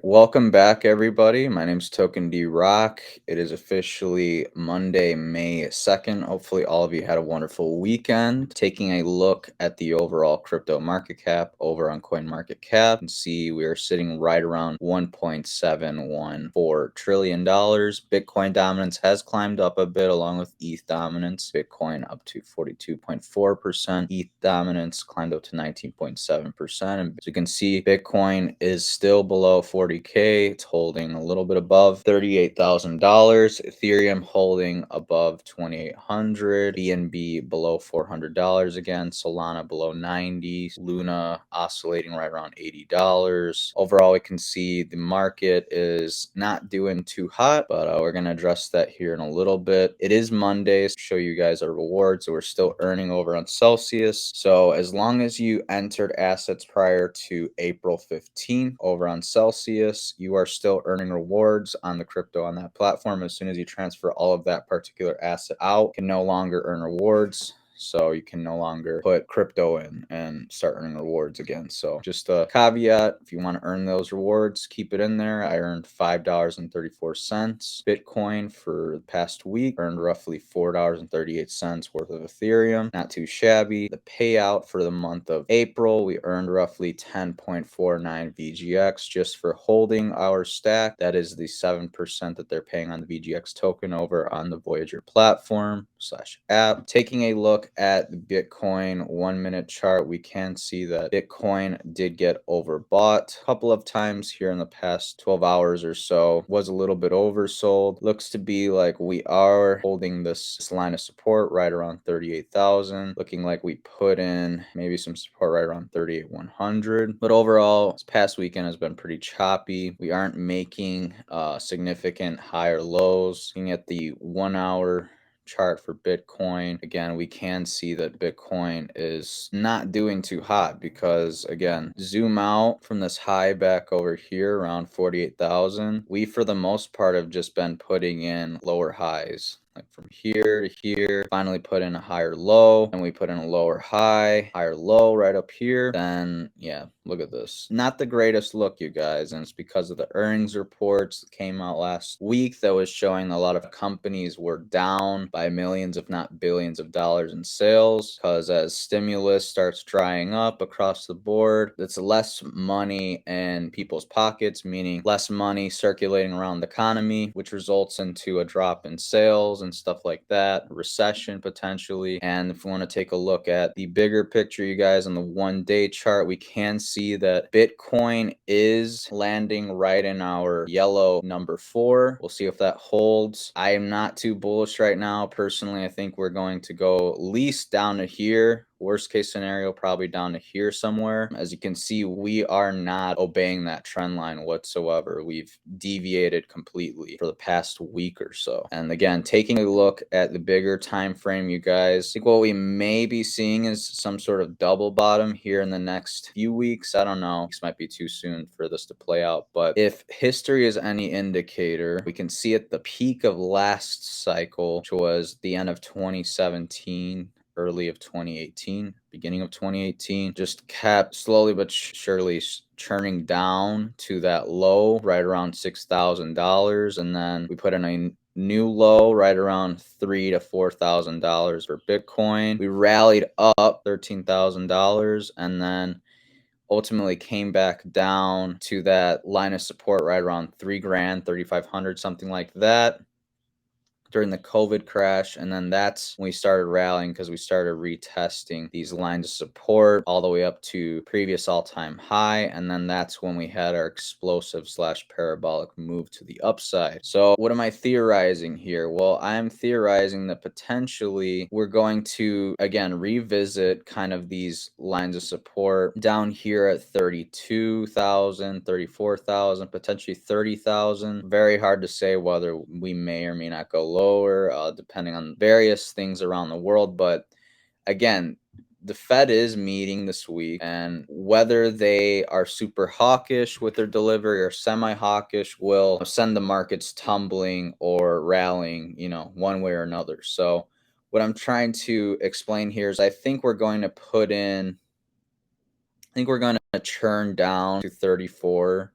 Welcome back, everybody. My name's Token D Rock. It is officially Monday, May 2nd. Hopefully, all of you had a wonderful weekend. Taking a look at the overall crypto market cap over on CoinMarketCap, you can see we are sitting right around $1.714 trillion. Bitcoin dominance has climbed up a bit along with ETH dominance. Bitcoin up to 42.4%. ETH dominance climbed up to 19.7%. And as you can see, Bitcoin is still below 40K. It's holding a little bit above $38,000. Ethereum holding above 2,800. BNB below $400 again. Solana below 90. Luna oscillating right around $80. Overall, we can see the market is not doing too hot, but we're going to address that here in a little bit. It is Monday, so show you guys our rewards. So we're still earning over on Celsius. So as long as you entered assets prior to April 15th over on Celsius, you are still earning rewards on the crypto on that platform. As soon as you transfer all of that particular asset out, you can no longer earn rewards. So you can no longer put crypto in and start earning rewards again. So just a caveat, if you want to earn those rewards, keep it in there. I earned $5.34. Bitcoin for the past week earned roughly $4.38 worth of Ethereum. Not too shabby. The payout for the month of April, we earned roughly 10.49 VGX just for holding our stack. That is the 7% that they're paying on the VGX token over on the Voyager platform / app. Taking a look at the Bitcoin 1-minute chart, we can see that Bitcoin did get overbought a couple of times here in the past 12 hours or so. Was a little bit oversold. Looks to be like we are holding this line of support right around 38,000. Looking like we put in maybe some support right around 38,100. But overall, this past weekend has been pretty choppy. We aren't making significant higher lows. Looking at the 1-hour chart for Bitcoin, again, we can see that Bitcoin is not doing too hot because, again, zoom out from this high back over here around 48,000. We, for the most part, have just been putting in lower highs. Like from here to here, finally put in a higher low, and we put in a lower high, higher low right up here. Then, yeah, look at this. Not the greatest look, you guys, and it's because of the earnings reports that came out last week that was showing a lot of companies were down by millions, if not billions of dollars in sales, because as stimulus starts drying up across the board, it's less money in people's pockets, meaning less money circulating around the economy, which results into a drop in sales and stuff like that, recession potentially. And if we want to take a look at the bigger picture, you guys, on the 1-day chart, we can see that Bitcoin is landing right in our yellow number 4. We'll see if that holds. I am not too bullish right now. Personally, I think we're going to go at least down to here. Worst case scenario, probably down to here somewhere. As you can see, we are not obeying that trend line whatsoever. We've deviated completely for the past week or so. And again, taking a look at the bigger time frame, you guys, I think what we may be seeing is some sort of double bottom here in the next few weeks. I don't know. This might be too soon for this to play out. But if history is any indicator, we can see at the peak of last cycle, which was the end of 2017, early of 2018, beginning of 2018, just kept slowly but surely churning down to that low right around $6,000, and then we put in a new low right around $3,000 to $4,000 for Bitcoin. We rallied up $13,000 and then ultimately came back down to that line of support right around $3,000, 3,500, something like that, during the COVID crash. And then that's when we started rallying because we started retesting these lines of support all the way up to previous all-time high. And then that's when we had our explosive / parabolic move to the upside. So what am I theorizing here? Well, I'm theorizing that potentially we're going to, again, revisit kind of these lines of support down here at 32,000, 34,000, potentially 30,000. Very hard to say whether we may or may not go lower, depending on various things around the world. But again, the Fed is meeting this week, and whether they are super hawkish with their delivery or semi-hawkish will send the markets tumbling or rallying, one way or another. So what I'm trying to explain here is I think we're going to churn down to 34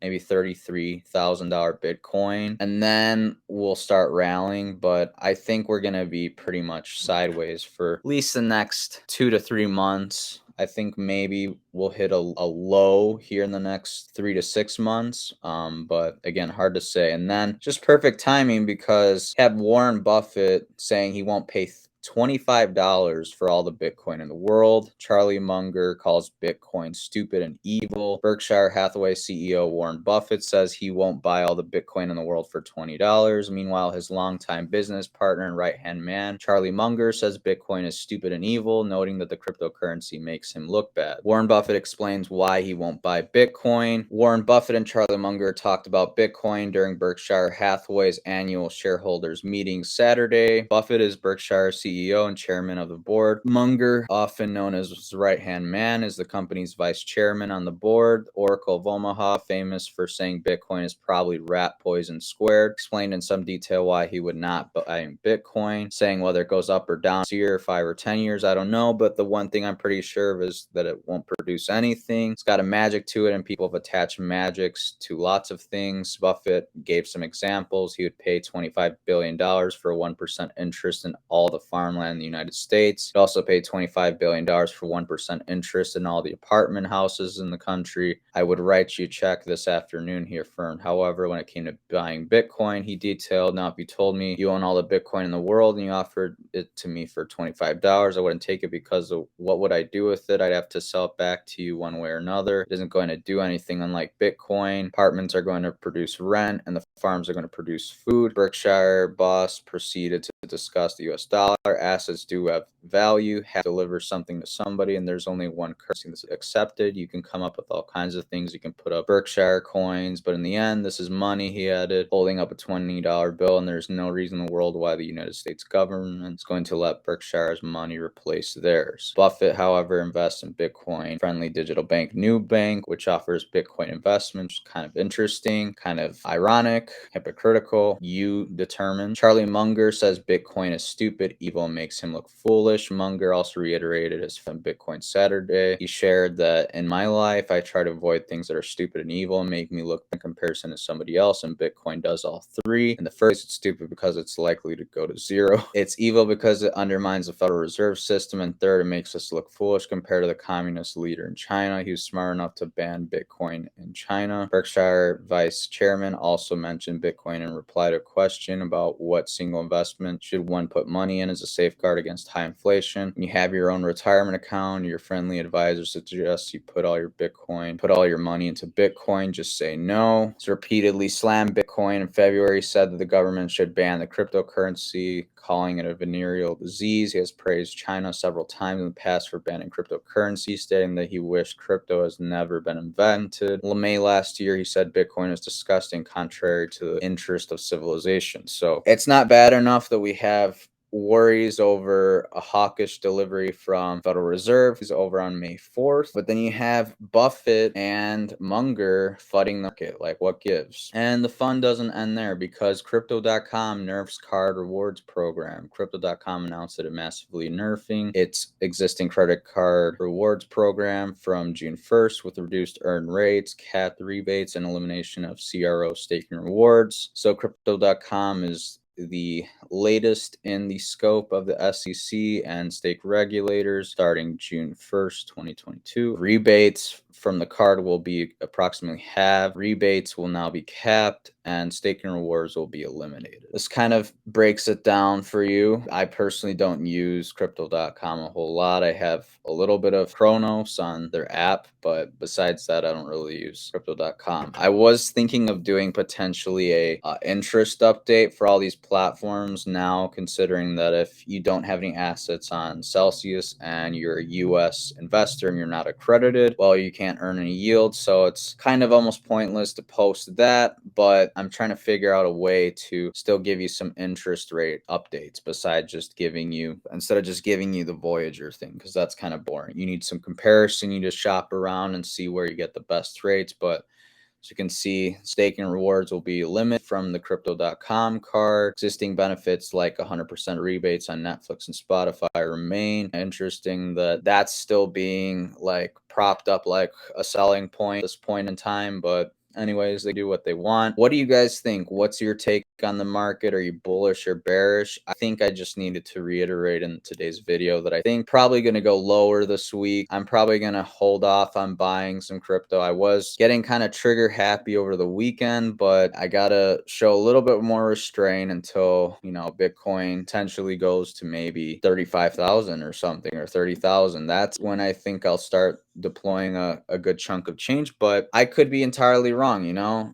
maybe $33,000 Bitcoin, and then we'll start rallying. But I think we're going to be pretty much sideways for at least the next 2 to 3 months. I think maybe we'll hit a low here in the next 3 to 6 months. But again, hard to say. And then just perfect timing because had Warren Buffett saying he won't pay $25 for all the Bitcoin in the world. Charlie Munger calls Bitcoin stupid and evil. Berkshire Hathaway CEO Warren Buffett says he won't buy all the Bitcoin in the world for $20. Meanwhile, his longtime business partner and right-hand man, Charlie Munger, says Bitcoin is stupid and evil, noting that the cryptocurrency makes him look bad. Warren Buffett explains why he won't buy Bitcoin. Warren Buffett and Charlie Munger talked about Bitcoin during Berkshire Hathaway's annual shareholders meeting Saturday. Buffett is Berkshire's CEO and chairman of the board. Munger, often known as his right-hand man, is the company's vice chairman on the board. Oracle of Omaha, famous for saying Bitcoin is probably rat poison squared, explained in some detail why he would not buy Bitcoin, saying whether it goes up or down this year, 5 or 10 years, I don't know, but the one thing I'm pretty sure of is that it won't produce anything. It's got a magic to it, and people have attached magics to lots of things. Buffett gave some examples. He would pay $25 billion for 1% interest in all the farmland in the United States. He'd also pay $25 billion for 1% interest in all the apartment houses in the country. I would write you a check this afternoon, he affirmed. However, when it came to buying Bitcoin, he detailed, now if you told me you own all the Bitcoin in the world and you offered it to me for $25, I wouldn't take it because of what would I do with it? I'd have to sell it back to you one way or another. It isn't going to do anything. Unlike Bitcoin, apartments are going to produce rent and the farms are going to produce food. Berkshire boss proceeded to discuss the US dollar. Assets do have value, have to deliver something to somebody, and there's only one currency that's accepted. You can come up with all kinds of things. You can put up Berkshire coins, but in the end, this is money, he added, holding up a $20 bill, and there's no reason in the world why the United States government is going to let Berkshire's money replace theirs. Buffett, however, invests in Bitcoin-friendly digital bank Nubank, which offers Bitcoin investments. Kind of interesting, kind of ironic, hypocritical. You determine. Charlie Munger says Bitcoin is stupid, evil, and makes him look foolish. Munger also reiterated his from Bitcoin Saturday. He shared that in my life, I try to avoid things that are stupid and evil and make me look in comparison to somebody else, and Bitcoin does all three. In the first, it's stupid because it's likely to go to zero. It's evil because it undermines the Federal Reserve System, and third, it makes us look foolish compared to the communist leader in China. He was smart enough to ban Bitcoin in China. Berkshire vice chairman also mentioned Bitcoin in reply to a question about what single investment should one put money in as a safeguard against high inflation. When you have your own retirement account, your friendly advisor suggests you put all your money into Bitcoin, just say no. He's repeatedly slammed Bitcoin. In February, said that the government should ban the cryptocurrency, calling it a venereal disease. He has praised China several times in the past for banning cryptocurrency, stating that he wished crypto has never been invented. In May last year, he said Bitcoin is disgusting, contrary to the interest of civilization. So it's not bad enough that we have worries over a hawkish delivery from Federal Reserve. He's over on May 4th. But then you have Buffett and Munger flooding the market. Like, what gives? And the fun doesn't end there because Crypto.com nerfs card rewards program. Crypto.com announced that it massively nerfing its existing credit card rewards program from June 1st with reduced earned rates, capped rebates, and elimination of CRO staking rewards. So Crypto.com is the latest in the scope of the SEC and stake regulators starting June 1st, 2022. Rebates from the card will be approximately half. Rebates will now be capped and staking rewards will be eliminated. This kind of breaks it down for you. I personally don't use Crypto.com a whole lot. I have a little bit of Chronos on their app, but besides that, I don't really use Crypto.com. I was thinking of doing potentially a interest update for all these platforms now, considering that if you don't have any assets on Celsius and you're a US investor and you're not accredited, well, you can't earn any yield. So it's kind of almost pointless to post that, but I'm trying to figure out a way to still give you some interest rate updates besides just giving you, instead of just giving you the Voyager thing, because that's kind of boring. You need some comparison. You just shop around and see where you get the best rates. But as you can see, staking rewards will be limited from the Crypto.com card. Existing benefits like 100% rebates on Netflix and Spotify remain. Interesting that that's still being like propped up like a selling point at this point in time, but Anyways, they do what they want. What do you guys think? What's your take on the market? Are you bullish or bearish? I think I just needed to reiterate in today's video that I think probably going to go lower this week. I'm probably going to hold off on buying some crypto. I was getting kind of trigger happy over the weekend, but I got to show a little bit more restraint until, Bitcoin potentially goes to maybe 35,000 or something, or 30,000. That's when I think I'll start deploying a good chunk of change, but I could be entirely wrong.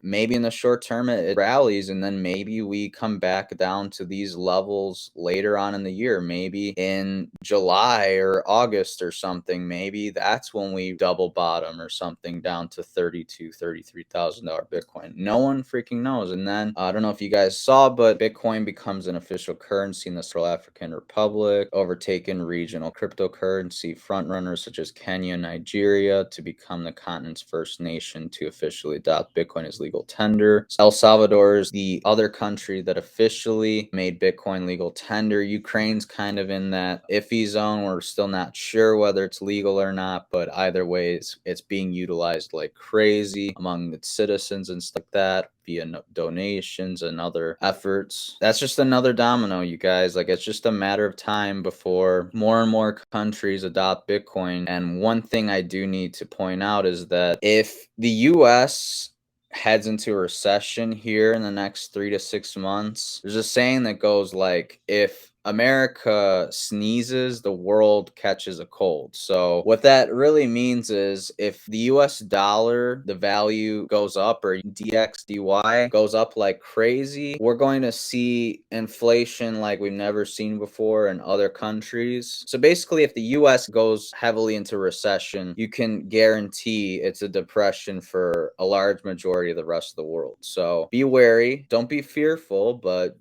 Maybe in the short term it rallies, and then maybe we come back down to these levels later on in the year, maybe in July or August or something. Maybe that's when we double bottom or something down to $33,000 Bitcoin. No one freaking knows. And then I don't know if you guys saw, but Bitcoin becomes an official currency in the Central African Republic, overtaking regional cryptocurrency frontrunners such as Kenya, Nigeria, to become the continent's first nation to officially adopt Bitcoin as legal tender. El Salvador is the other country that officially made Bitcoin legal tender. Ukraine's kind of in that iffy zone. We're still not sure whether it's legal or not, but either way, it's being utilized like crazy among its citizens and stuff like that, via donations and other efforts. That's just another domino, you guys. Like, it's just a matter of time before more and more countries adopt Bitcoin. And one thing I do need to point out is that if the US heads into a recession here in the next 3 to 6 months, there's a saying that goes like, if America sneezes, the world catches a cold. So what that really means is if the US dollar, the value goes up, or DXDY goes up like crazy, we're going to see inflation like we've never seen before in other countries. So basically, if the US goes heavily into recession, you can guarantee it's a depression for a large majority of the rest of the world. So be wary, don't be fearful, but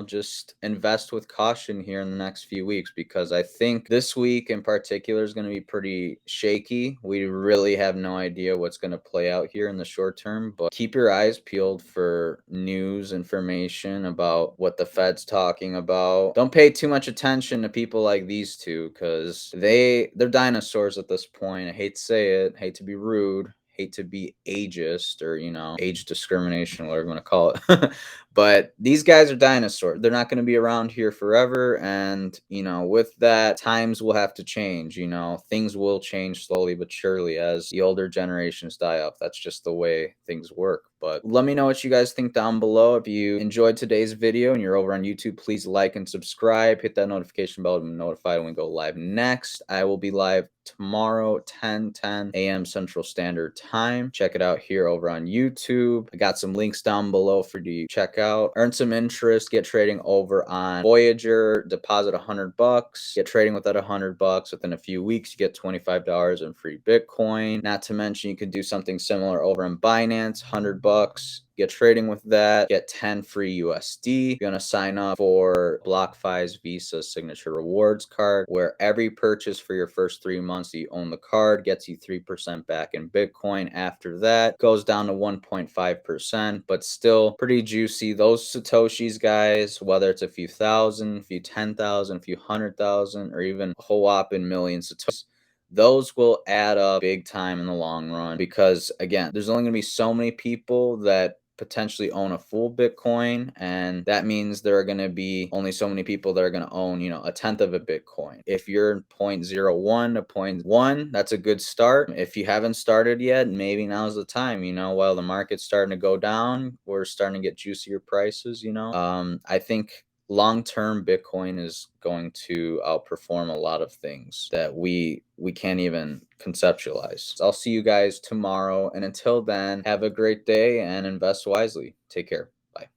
just invest with caution here in the next few weeks, because I think this week in particular is going to be pretty shaky. We really have no idea what's going to play out here in the short term, but keep your eyes peeled for news information about what the Fed's talking about. Don't pay too much attention to people like these two, because they're dinosaurs at this point. I hate to say it, hate to be rude, hate to be ageist, or age discrimination, whatever you want to call it. But these guys are dinosaurs. They're not going to be around here forever. And with that, times will have to change. Things will change slowly but surely as the older generations die off. That's just the way things work. But let me know what you guys think down below. If you enjoyed today's video and you're over on YouTube, please like and subscribe. Hit that notification bell to be notified when we go live next. I will be live tomorrow, 10 a.m. Central Standard Time. Check it out here over on YouTube. I got some links down below for you to check out. Earn some interest. Get trading over on Voyager. Deposit $100. Get trading with that $100. Within a few weeks, you get $25 in free Bitcoin. Not to mention, you could do something similar over on Binance. $100. Get trading with that, get 10 free USD. You're gonna sign up for BlockFi's Visa Signature Rewards card, where every purchase for your first 3 months that you own the card gets you 3% back in Bitcoin. After that, goes down to 1.5%, but still pretty juicy. Those Satoshis, guys, whether it's a few thousand, a few 10,000, a few 100,000, or even a whole whopping million Satoshis, those will add up big time in the long run, because again, there's only going to be so many people that potentially own a full Bitcoin, and that means there are going to be only so many people that are going to own, a tenth of a Bitcoin. If you're 0.01 to 0.1, that's a good start. If you haven't started yet, maybe now's the time. While the market's starting to go down, we're starting to get juicier prices. I think long-term Bitcoin is going to outperform a lot of things that we can't even conceptualize. I'll see you guys tomorrow, and until then, have a great day and invest wisely. Take care.